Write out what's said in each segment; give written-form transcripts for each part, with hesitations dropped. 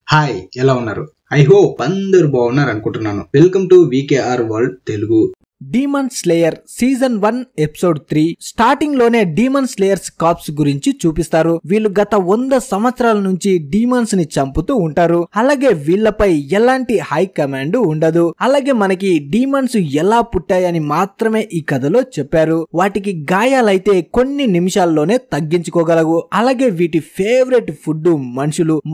Hi, ఎలా ఉన్నారు? I hope అందరూ బాగున్నారు అనుకుంటున్నాను. Welcome to VKR world Telugu. Demon slayer season 1 episode 3 starting లోనే డీమన్ స్లేయర్స్ కాప్స్ గురించి చూపిస్తారు. వీళ్ళు గత 100 సంవత్సరాల నుంచి డీమన్స్ ని చంపుతూ ఉంటారు. అలాగే వీళ్ళపై ఎలాంటి హై కమాండ్ ఉండదు. అలాగే మనకి డీమన్స్ ఎలా పుట్టాయని మాత్రమే ఈ కథలో చెప్పారు. వాటికి గాయాలైతే కొన్ని నిమిషాల్లోనే తగ్గించుకోగలవు. అలాగే వీటి ఫేవరెట్ ఫుడ్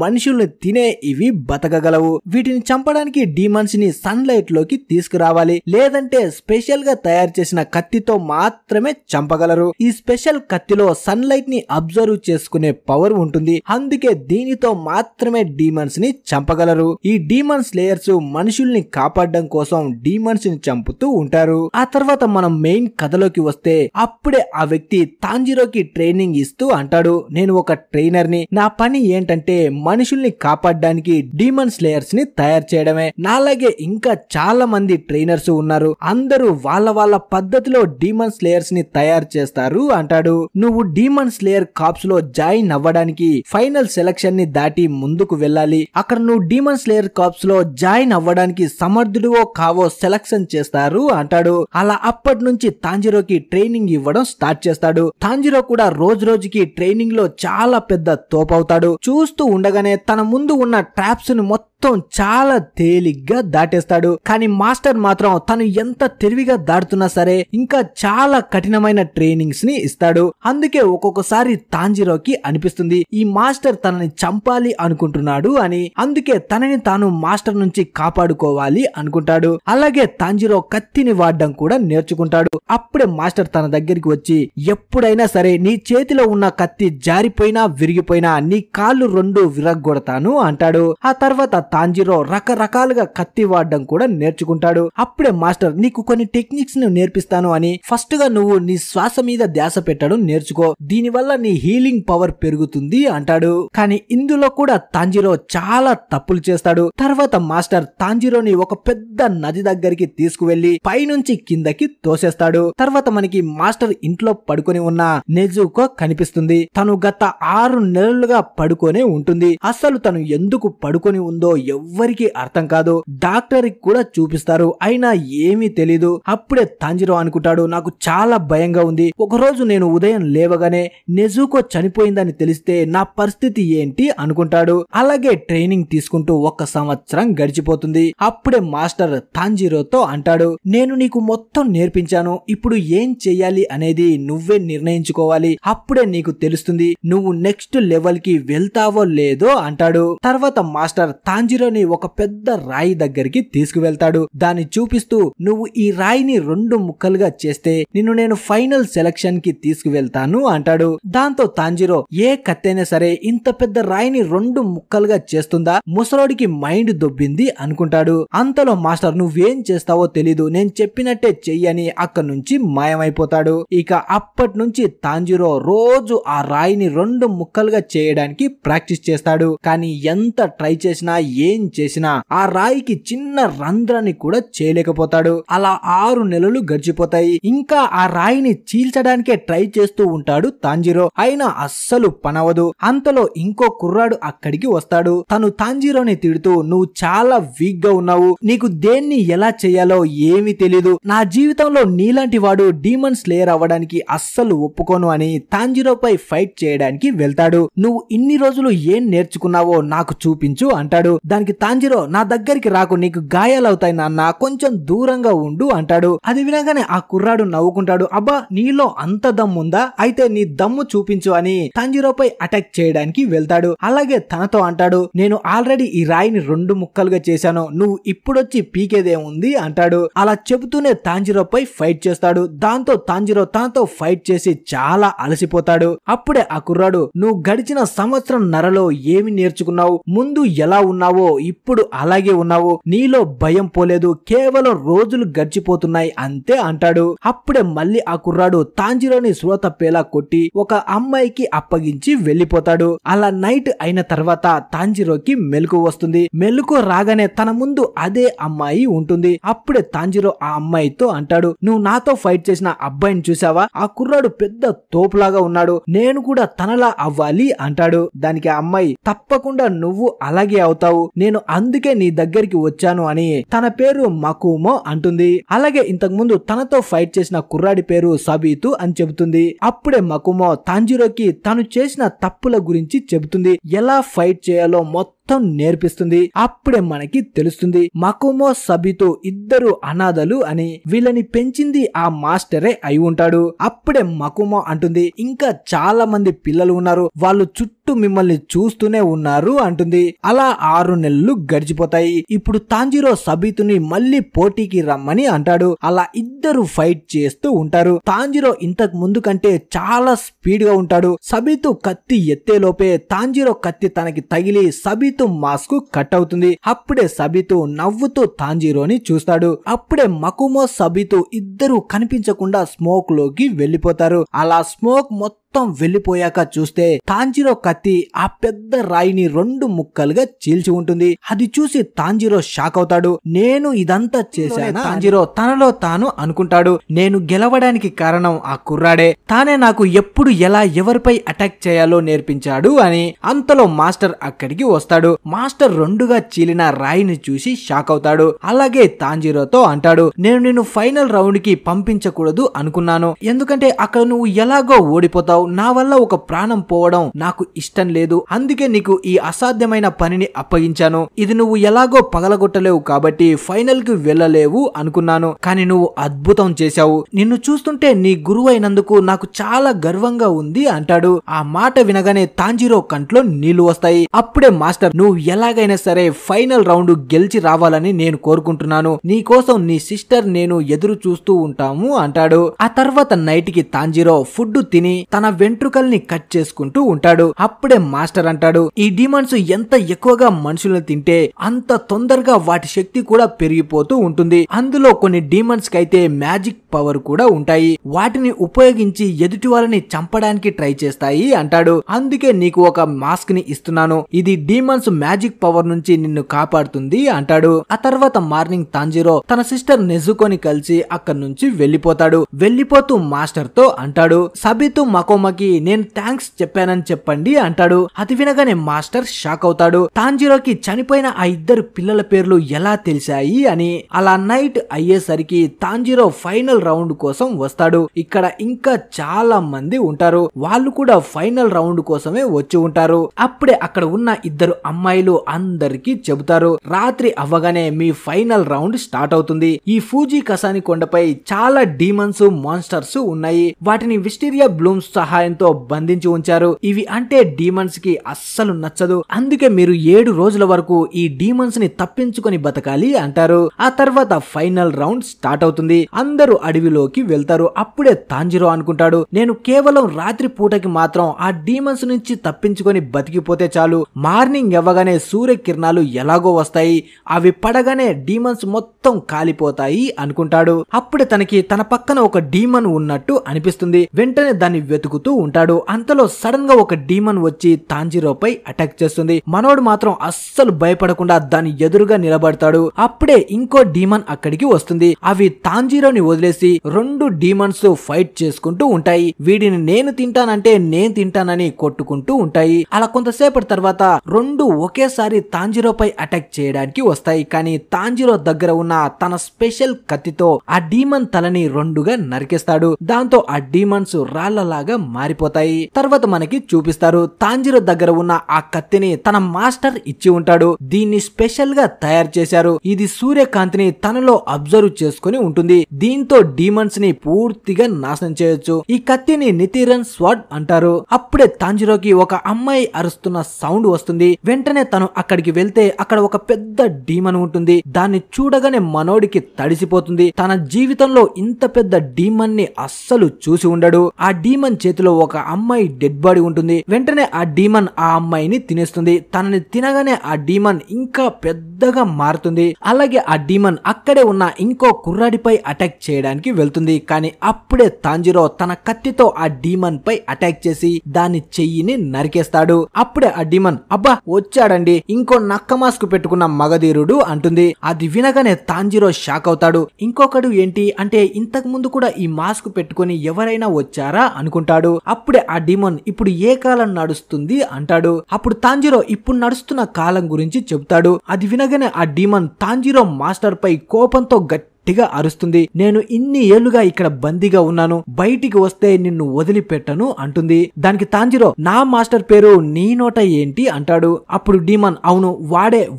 మనుషుల్ని తినే ఇవి బతకగలవు. వీటిని చంపడానికి డీమన్స్ ని సన్ లైట్ లోకి తీసుకురావాలి, లేదంటే స్పెషల్ గా తయారు చేసిన కత్తితో మాత్రమే చంపగలరు. ఈ స్పెషల్ కత్తిలో సన్ లైట్ ని అబ్జర్వ్ చేసుకునే పవర్ ఉంటుంది. అందుకే దీనితో మాత్రమే డీమన్స్ ని చంపగలరు. ఈ డీమన్ స్లేయర్స్ మనుషుల్ని కాపాడడం కోసం డీమన్స్ ని చంపుతూ ఉంటారు. ఆ తర్వాత మనం మెయిన్ కథలోకి వస్తే అప్పుడే ఆ వ్యక్తి తాంజిరోకి ట్రైనింగ్ ఇస్తూ అంటాడు, నేను ఒక ట్రైనర్ ని, నా పని ఏంటంటే మనుషుల్ని కాపాడడానికి డీమన్ స్లేయర్స్ ని తయారు చేయడమే. నాలాగే ఇంకా చాలా మంది ట్రైనర్స్ ఉన్నారు, అందరూ వాళ్ళ పద్ధతిలో డీమన్ స్లేయర్స్ ని తయారు చేస్తారు అంటాడు. నువ్వు డీమన్ స్లేయర్ కాప్స్ లో జాయిన్ అవ్వడానికి ఫైనల్ సెలక్షన్ ని దాటి ముందుకు వెళ్ళాలి. అక్కడ నువ్వు డీమన్ స్లేయర్ కాప్స్ లో జాయిన్ అవ్వడానికి సమర్థుడివో కావో సెలక్షన్ చేస్తారు అంటాడు. అలా అప్పటి నుంచి తాంజిరోకి ట్రైనింగ్ ఇవ్వడం స్టార్ట్ చేస్తాడు. తాంజిరో కూడా రోజు రోజుకి ట్రైనింగ్ లో చాలా పెద్ద తోపవుతాడు. చూస్తూ ఉండగానే తన ముందు ఉన్న ట్రాప్స్ ను మొత్తం చాలా తేలిగ్గా దాటేస్తాడు. కానీ మాస్టర్ మాత్రం తను ఎంత తెలివిగా దాటుతున్నా సరే ఇంకా చాలా కఠినమైన ట్రైనింగ్స్ ని ఇస్తాడు. అందుకే ఒక్కొక్కసారి తాంజిరోకి అనిపిస్తుంది ఈ మాస్టర్ తనని చంపాలి అనుకుంటున్నాడు అని. అందుకే తనని తాను మాస్టర్ నుంచి కాపాడుకోవాలి అనుకుంటాడు. అలాగే తాంజిరో కత్తిని వాడడం కూడా నేర్చుకుంటాడు. అప్పుడే మాస్టర్ తన దగ్గరికి వచ్చి, ఎప్పుడైనా సరే నీ చేతిలో ఉన్న కత్తి జారిపోయినా విరిగిపోయినా నీ కాళ్ళు 2 విరగ్గొడతాను అంటాడు. ఆ తర్వాత తాంజిరో రకరకాలుగా కత్తి వాడడం కూడా నేర్చుకుంటాడు. అప్పుడే మాస్టర్ నీకు కొన్ని టెక్నిక్స్ ను నేర్పిస్తాను అని, ఫస్ట్ గా నువ్వు నీ శ్వాస మీద ధ్యాస పెట్టడం నేర్చుకో, దీనివల్ల నీ హీలింగ్ పవర్ పెరుగుతుంది అంటాడు. కానీ ఇందులో కూడా తాంజిరో చాలా తప్పులు చేస్తాడు. తర్వాత మాస్టర్ తాంజిరోని ఒక పెద్ద నది దగ్గరికి తీసుకువెళ్లి పైనుంచి కిందకి తోసేస్తాడు. తర్వాత మనకి మాస్టర్ ఇంట్లో పడుకొని ఉన్న నెజుకో కనిపిస్తుంది. తను గత 6 నెలలుగా పడుకొనే ఉంటుంది. అసలు తను ఎందుకు పడుకొని ఉందో ఎవ్వరికి అర్థం కాదు. డాక్టర్ కూడా చూపిస్తారు, అయినా ఏమీ తెలీదు. అప్పుడే తాంజిరో అనుకుంటాడు, నాకు చాలా భయంగా ఉంది. ఒకరోజు నేను ఉదయం లేవగానే నెజుకో చనిపోయిందని తెలిస్తే నా పరిస్థితి ఏంటి అనుకుంటాడు. అలాగే ట్రైనింగ్ తీసుకుంటూ 1 సంవత్సరం గడిచిపోతుంది. అప్పుడే మాస్టర్ తాంజిరోతో అంటాడు, నేను నీకు మొత్తం నేర్పించాను, ఇప్పుడు ఏం చెయ్యాలి అనేది నువ్వే నిర్ణయించుకోవాలి. అప్పుడే నీకు తెలుస్తుంది నువ్వు నెక్స్ట్ లెవెల్ కి వెళ్తావో లేదో అంటాడు. తర్వాత మాస్టర్ తాంజిరోని ఒక పెద్ద రాయి దగ్గరికి తీసుకువెళ్తాడు. దాన్ని చూపిస్తూ, నువ్వు ఈ రాయిని 2 ముక్కలుగా చేస్తే నిన్ను నేను ఫైనల్ సెలక్షన్ కి తీసుకువెళ్తాను అంటాడు. దాంతో తాంజిరో, ఏ కత్తైనా సరే ఇంత పెద్ద రాయిని 2 ముక్కలుగా చేస్తుందా, ముసలోడికి మైండ్ దొబ్బింది అనుకుంటాడు. అంతలో మాస్టర్, నువ్వేం చేస్తావో తెలీదు, నేను చెప్పినట్టే చెయ్యని అక్కడి నుంచి మాయమైపోతాడు. ఇక అప్పటి నుంచి తాంజిరో రోజు ఆ రాయిని 2 ముక్కలుగా చేయడానికి ప్రాక్టీస్ చేస్తాడు. కానీ ఎంత ట్రై చేసినా ఏం చేసినా ఆ రాయికి చిన్న రంధ్రాన్ని కూడా చేయలేకపోతాడు. అలా 6 నెలలు గడిచిపోతాయి. ఇంకా ఆ రాయిని చీల్చడానికే ట్రై చేస్తూ ఉంటాడు తాంజిరో, అయినా అస్సలు పనవదు. అంతలో ఇంకో కుర్రాడు అక్కడికి వస్తాడు. తను తాంజిరోని తిడుతూ, నువ్వు చాలా వీక్ గా ఉన్నావు, నీకు దేన్ని ఎలా చేయాలో ఏమీ తెలీదు, నా జీవితంలో నీలాంటి వాడు డీమన్ స్లేయర్ అవ్వడానికి అస్సలు ఒప్పుకోను అని తాంజిరోపై ఫైట్ చేయడానికి వెళ్తాడు. నువ్వు ఇన్ని రోజులు ఏం నేర్చుకున్నావో నాకు చూపించు అంటాడు. దానికి తాంజిరో, నా దగ్గరికి రాకు, నీకు గాయాలవుతాయి నాన్న, కొంచెం దూరంగా ఉండు అంటాడు. అది వినగానే ఆ కుర్రాడు నవ్వుకుంటాడు, అబ్బా నీలో అంత దమ్ముందా, అయితే నీ దమ్ము చూపించు అని తాంజిరోపై అటాక్ చేయడానికి వెళ్తాడు. అలాగే తనతో అంటాడు, నేను ఆల్రెడీ ఈ రాయిని 2 ముక్కలుగా చేశాను, నువ్వు ఇప్పుడొచ్చి పీకేదేముంది అంటాడు. అలా చెబుతూనే తాంజిరోపై ఫైట్ చేస్తాడు. దాంతో తాంజిరో తనతో ఫైట్ చేసి చాలా అలసిపోతాడు. అప్పుడే ఆ కుర్రాడు, నువ్వు గడిచిన సంవత్సరం నరలో ఏమి నేర్చుకున్నావు, ముందు ఎలా ఉన్నావో ఇప్పుడు అలాగే ఉన్నావు, నీలో భయం పోలేదు, కేవలం రోజులు గడిచిపోతున్నాయి అంతే అంటాడు. అప్పుడే మళ్ళీ ఆ కుర్రాడు తాంజిరోని స్పృహ తప్పేలా కొట్టి ఒక అమ్మాయికి అప్పగించి వెళ్లిపోతాడు. అలా నైట్ అయిన తర్వాత తాంజిరోకి మెలకు వస్తుంది. మెలకు రాగానే తన ముందు అదే అమ్మాయి ఉంటుంది. అప్పుడే తాంజిరో ఆ అమ్మాయితో అంటాడు, నువ్వు నాతో ఫైట్ చేసిన అబ్బాయిని చూసావా, ఆ కుర్రాడు పెద్ద తోపులాగా ఉన్నాడు, నేను కూడా తనలా అవ్వాలి అంటాడు. దానికి ఆ అమ్మాయి, తప్పకుండా నువ్వు అలాగే అవుతావు, నేను అందుకే నీ దగ్గరికి వచ్చాను అని తన పేరు మకుమో అంటుంది. అలాగే ఇంతకు ముందు తనతో ఫైట్ చేసిన కుర్రాడి పేరు సబితు అని చెబుతుంది. అప్పుడే మకుమో తాంజిరోకి తను చేసిన తప్పుల గురించి చెబుతుంది. ఎలా ఫైట్ చేయాలో మొత్తం నేర్పిస్తుంది. అప్పుడే మనకి తెలుస్తుంది మకుమో సబితు ఇద్దరు అనాథలు అని. వీళ్ళని పెంచింది ఆ మాస్టరే అయి ఉంటాడు. అప్పుడే మకుమో అంటుంది, ఇంకా చాలా మంది పిల్లలు ఉన్నారు, వాళ్ళు చుట్టూ మిమ్మల్ని చూస్తూనే ఉన్నారు అంటుంది. అలా 6 నెలలు గడిచిపోతాయి. ఇప్పుడు తాంజిరో సబితుని మళ్ళీ పోటీకి రమ్మని అంటాడు. అలా ఇద్దరు ఫైట్ చేస్తూ ఉంటారు. తాంజిరో ఇంతకు ముందు కంటే చాలా స్పీడ్ గా ఉంటాడు. సబితు కత్తి ఎత్తేలోపే తాంజిరో కత్తి తనకి తగిలి సబితు మాస్క్ కట్ అవుతుంది. అప్పుడే సబితు నవ్వుతూ తాంజిరోని చూస్తాడు. అప్పుడే మకుమో సబితు ఇద్దరు కనిపించకుండా స్మోక్ లోకి వెళ్లిపోతారు. అలా స్మోక్ మొత్తం వెళ్లిపోయాక చూస్తే తాంజిరో కత్తి ఆ పెద్ద రాయిని 2 ముక్కలుగా చీల్చి ఉంటుంది. అది చూసి తాంజిరో షాక్ అవుతాడు. నేను ఇదంతా చేశానా? తాంజిరో తనలో తాను అనుకుంటాడు. నేను గెలవడానికి కారణం ఆ కుర్రాడే, తానే నాకు ఎప్పుడు ఎలా ఎవరిపై అటాక్ చేయాలో నేర్పించాడు అని. అంతలో మాస్టర్ అక్కడికి వస్తాడు. మాస్టర్ 2గా చీలిన రాయిని చూసి షాక్ అవుతాడు. అలాగే తాంజిరోతో అంటాడు, నేను నిన్ను ఫైనల్ రౌండ్ కి పంపించకూడదు అనుకున్నాను, ఎందుకంటే అక్కడ నువ్వు ఎలాగో ఓడిపోతావు. నా వల్ల ఒక ప్రాణం పోవడం నాకు ఇష్టం లేదు. అందుకే నీకు ఈ అసాధ్యమైన పనిని అప్పగించాను. ఇది నువ్వు ఎలాగో పగలగొట్టలేవు కాబట్టి ఫైనల్ కి వెళ్ళలేవు అనుకున్నాను. కానీ నువ్వు అద్భుతం చేశావు. నిన్ను చూస్తుంటే నీ గురువు అయినందుకు నాకు చాలా గర్వంగా ఉంది అంటాడు. ఆ మాట వినగానే తాంజిరో కంట్లో నీళ్లు వస్తాయి. అప్పుడే మాస్టర్, నువ్వు ఎలాగైనా సరే ఫైనల్ రౌండ్ గెలిచి రావాలని నేను కోరుకుంటున్నాను. నీ కోసం నీ సిస్టర్ నేను ఎదురు చూస్తూ ఉంటాము అంటాడు. ఆ తర్వాత నైట్ కి తాంజిరో ఫుడ్ తిని తన వెంట్రుకల్ని కట్ చేసుకుంటూ ఉంటాడు. అప్పుడే మాస్టర్ అంటాడు, ఈ డిమాండ్స్ ఎంత ఎక్కువగా మనుషులను తింటే అంత తొందరగా వాటి శక్తి కూడా పెరిగిపోతూ ఉంటుంది. అందులో కొన్ని డిమాండ్స్ కి అయితే మ్యాజిక్ పవర్ కూడా ఉంటాయి. వాటిని ఉపయోగించి ఎదుటి వాళ్ళని చంపడానికి ట్రై చేస్తాయి అంటాడు. అందుకే నీకు ఒక మాస్క్ ని ఇస్తున్నాను. ఇది డిమాండ్స్ మ్యాజిక్ పవర్ నుంచి నిన్ను కాపాడుతుంది అంటాడు. ఆ తర్వాత మార్నింగ్ తాంజిరో తన సిస్టర్ నెజుకోని కలిసి అక్కడి నుంచి వెళ్లిపోతాడు. వెళ్లిపోతూ మాస్టర్ తో అంటాడు, సబితు మకోమకి నేను థ్యాంక్స్ చెప్పానని చెప్పండి అంటాడు. అది వినగానే మాస్టర్ షాక్ అవుతాడు. తాంజిరోకి చనిపోయిన ఆ ఇద్దరు పిల్లల పేర్లు ఎలా తెలిసాయి అని. అలా నైట్ అయ్యేసరికి తాంజిరో ఫైనల్ రౌండ్ కోసం వస్తాడు. ఇక్కడ ఇంకా చాలా మంది ఉంటారు. వాళ్ళు కూడా ఫైనల్ రౌండ్ కోసమే వచ్చి ఉంటారు. అప్పుడే అక్కడ ఉన్న ఇద్దరు అమ్మాయిలు అందరికి చెబుతారు, రాత్రి అవ్వగానే మీ ఫైనల్ రౌండ్ స్టార్ట్ అవుతుంది. ఈ ఫూజీ కసాని కొండపై చాలా డీమన్స్ మాన్స్టర్స్ ఉన్నాయి. వాటిని విస్టీరియా బ్లూమ్స్ సహాయంతో బంధించి ఉంచారు. ఇవి అంటే డీమన్స్ కి అస్సలు నచ్చదు. అందుకే మీరు 7 రోజుల వరకు ఈ డీమన్స్ ని తప్పించుకొని బతకాలి అంటారు. ఆ తర్వాత ఫైనల్ రౌండ్ స్టార్ట్ అవుతుంది. అందరూ అడవిలోకి వెళ్తారు. అప్పుడే తాంజిరో అనుకుంటాడు, నేను కేవలం రాత్రి పూటకి మాత్రం ఆ డీమన్స్ నుంచి తప్పించుకొని బతికిపోతే చాలు. మార్నింగ్ అవ్వగానే సూర్యకిరణాలు ఎలాగో వస్తాయి. అవి పడగానే డీమన్స్ మొత్తం కాలిపోతాయి అనుకుంటాడు. అప్పుడే తనకి తన పక్కన ఒక డీమన్ ఉన్నట్టు అనిపిస్తుంది. వెంటనే దాన్ని వెతుకుతూ ఉంటాడు. అంతలో సడన్ గా ఒక డీమన్ వచ్చి తాంజిరోపై అటాక్ చేస్తుంది. మనోడు మాత్రం అస్సలు భయపడకుండా దాని ఎదురుగా నిలబడతాడు. అప్పుడే ఇంకో డీమన్ అక్కడికి వస్తుంది. అవి తాంజిరోని వదిలేసి 2 డీమన్స్ ఫైట్ చేసుకుంటూ ఉంటాయి. వీడిని నేను తింటానంటే నేను తింటానని కొట్టుకుంటూ ఉంటాయి. అలా కొంతసేపటి తర్వాత 2 ఒకేసారి తాంజిరోపై అటాక్ చేయడానికి వస్తాయి. కానీ తాంజిరో దగ్గర ఉన్న తన స్పెషల్ కత్తితో ఆ డీమన్ తలని 2గా నరికేస్తాడు. దాంతో ఆ డీమన్స్ రాళ్లలాగా మారిపోతాయి. తర్వాత మనకి చూపిస్తారు, తాంజిరో దగ్గర ఉన్న ఆ కత్తిని తన మాస్టర్ ఇచ్చి ఉంటాడు. దీన్ని స్పెషల్ గా తయారు చేశారు. ఇది సూర్యకాంతిని తనలో అబ్జర్వ్ చేసుకుని ఉంటుంది. దీంతో డీమన్స్ ని పూర్తిగా నాశనం చేయొచ్చు. ఈ కత్తిని నితిరన్ స్వాడ్ అంటారు. అప్పుడే తాంజిరోకి ఒక అమ్మాయి అరుస్తున్న సౌండ్ వస్తుంది. వెంటనే తను అక్కడికి వెళ్తే అక్కడ ఒక పెద్ద డీమన్ ఉంటుంది. దాన్ని చూడగానే మనోడికి తడిసిపోతుంది. తన జీవితంలో ఇంత పెద్ద డీమన్ ని అస్సలు చూసి ఉండడు. ఆ డీమన్ చేతిలో ఒక అమ్మాయి డెడ్ బాడీ ఉంటుంది. వెంటనే ఆ డీమన్ ఆ అమ్మాయిని తినేస్తుంది. తనని తినగానే ఆ డీమన్ ఇంకా పెద్దగా మారుతుంది. అలాగే ఆ డీమన్ అక్కడే ఉన్న ఇంకో కుర్రాడిపై అటాక్ చేయడానికి వెళ్తుంది. కానీ అప్పుడే తాంజిరో తన కత్తితో ఆ డీమన్ పై అటాక్ చేసి దాని చెయ్యిని నరికేస్తాడు. అప్పుడే ఆ డీమన్, అబ్బా వచ్చాడండి, ఇంకో నక్క మాస్క్ పెట్టుకున్న మగధీరుడు అంటుంది. అది వినగానే తాంజిరో షాక్ అవుతాడు. ఇంకొకడు ఏంటి అంటే ఇంతకు ముందు కూడా ఈ మాస్క్ పెట్టుకుని ఎవరైనా వచ్చారా అనుకుంటాడు. అంటాడు. అప్పుడే ఆ డీమన్ ఇప్పుడు ఏ కాలం నడుస్తుంది అంటాడు. అప్పుడు తాంజిరో ఇప్పుడు నడుస్తున్న కాలం గురించి చెబుతాడు. అది వినగానే ఆ డీమన్ తాంజిరో మాస్టర్ పై కోపంతో గట్టిగా అరుస్తుంది. నేను ఇన్ని ఏళ్లుగా ఇక్కడ బందీగా ఉన్నాను, బయటికి వస్తే నిన్ను వదిలిపెట్టను అంటుంది. దానికి తాంజిరో నా మాస్టర్ పేరు నీ నోట ఏంటి అంటాడు. అప్పుడు డీమన్ అవును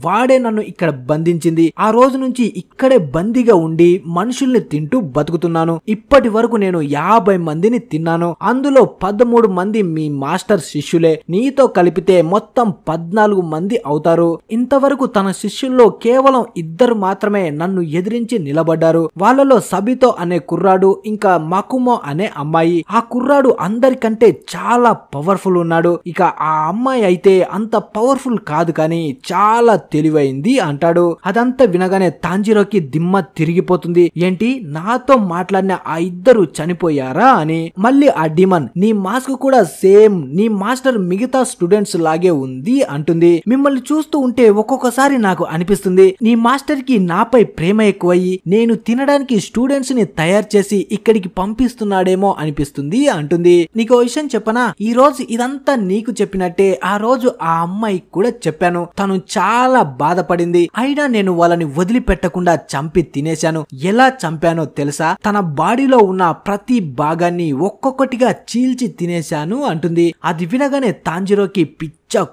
వాడే నన్ను ఇక్కడ బంధించింది. ఆ రోజు నుంచి ఇక్కడే బందీగా ఉండి మనుషుల్ని తింటూ బతుకుతున్నాను. ఇప్పటి వరకు నేను 50 మందిని తిన్నాను. అందులో 13 మంది మీ మాస్టర్ శిష్యులే. నీతో కలిపితే మొత్తం 14 మంది అవుతారు. ఇంతవరకు తన శిష్యుల్లో కేవలం 2 మాత్రమే నన్ను ఎదిరించి నిలబడ్డారు. వాళ్ళలో సబితో అనే కుర్రాడు, ఇంకా మకుమో అనే అమ్మాయి. ఆ కుర్రాడు అందరికంటే చాలా పవర్ఫుల్ ఉన్నాడు. ఇక ఆ అమ్మాయి అయితే అంత పవర్ఫుల్ కాదు కానీ చాలా తెలివైంది అంటాడు. అదంతా వినగానే తాంజిరోకి దిమ్మ తిరిగిపోతుంది. ఏంటి నాతో మాట్లాడిన ఆ 2 చనిపోయారా అని. మళ్ళీ ఆ డీమన్ నీ మాస్క్ కూడా సేమ్ నీ మాస్టర్ మిగతా స్టూడెంట్స్ లాగే ఉంది అంటుంది. మిమ్మల్ని చూస్తూ ఉంటే ఒక్కొక్కసారి నాకు అనిపిస్తుంది నీ మాస్టర్ కి నాపై ప్రేమ ఎక్కువయ్యి నేను తినడానికి స్టూడెంట్స్ ని తయారు చేసి ఇక్కడికి పంపిస్తున్నాడేమో అనిపిస్తుంది అంటుంది. నీకు విషయం చెప్పనా, ఈ రోజు ఇదంతా నీకు చెప్పినట్టే ఆ రోజు ఆ అమ్మాయికి కూడా చెప్పాను. తను చాలా బాధపడింది. అయినా నేను వాళ్ళని వదిలిపెట్టకుండా చంపి తినేశాను. ఎలా చంపానో తెలుసా, తన బాడీలో ఉన్న ప్రతి భాగాన్ని ఒక్కొక్కటిగా చీల్చి తినేశాను అంటుంది. అది వినగానే తాంజిరోకి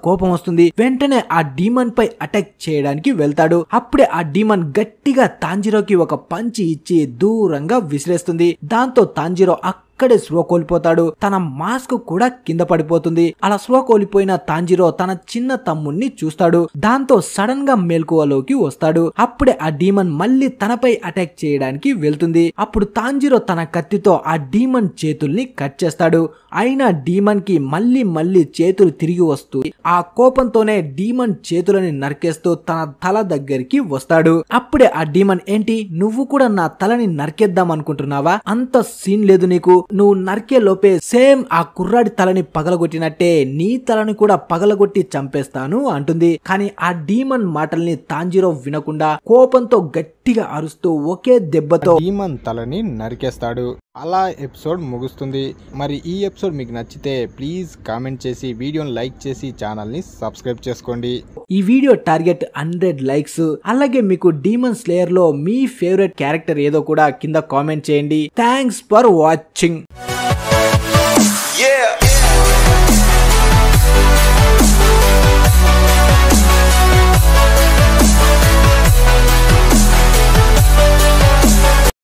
కోపం వస్తుంది. వెంటనే ఆ డీమన్ పై అటాక్ చేయడానికి వెళ్తాడు. అప్పుడే ఆ డీమన్ గట్టిగా తాంజిరోకి ఒక పంచి ఇచ్చి దూరంగా విసిరేస్తుంది. దాంతో తాంజిరో అక్కడే స్లో కోల్పోతాడు. తన మాస్క్ కూడా కింద పడిపోతుంది. అలా స్లో కోల్పోయిన తాంజిరో తన చిన్న తమ్ముణ్ణి చూస్తాడు. దాంతో సడన్ గా మేల్కువలోకి వస్తాడు. అప్పుడే ఆ డీమన్ మళ్ళీ తనపై అటాక్ చేయడానికి వెళ్తుంది. అప్పుడు తాంజిరో తన కత్తితో ఆ డీమన్ చేతుల్ని కట్ చేస్తాడు. అయినా డీమన్ కి మళ్ళీ చేతులు తిరిగి వస్తూ ఆ కోపంతోనే డీమన్ చేతులని నరికేస్తూ తన తల దగ్గరికి వస్తాడు. అప్పుడే ఆ డీమన్ ఏంటి నువ్వు కూడా నా తలని నరికేద్దాం అనుకుంటున్నావా, అంత సీన్ లేదు నీకు, నువ్వు నరికే లోపే సేమ్ ఆ కుర్రాడి తలని పగలగొట్టినట్టే నీ తలని కూడా పగలగొట్టి చంపేస్తాను అంటుంది. కానీ ఆ డీమన్ మాటల్ని తాంజిరో వినకుండా కోపంతో గట్టిగా అరుస్తూ ఒకే దెబ్బతో డీమన్ తలని నరికేస్తాడు. అలా ఎపిసోడ్ ముగుస్తుంది. మరి ఈ ఎపిసోడ్ మీకు నచ్చితే ప్లీజ్ కామెంట్ చేసి వీడియోని లైక్ చేసి ఛానల్ ని సబ్స్క్రైబ్ చేసుకోండి. ఈ వీడియో టార్గెట్ 100 లైక్స్. అలాగే మీకు డీమన్ స్లేయర్ లో మీ ఫేవరెట్ క్యారెక్టర్ ఏదో కూడా కింద కామెంట్ చేయండి. Thanks for watching.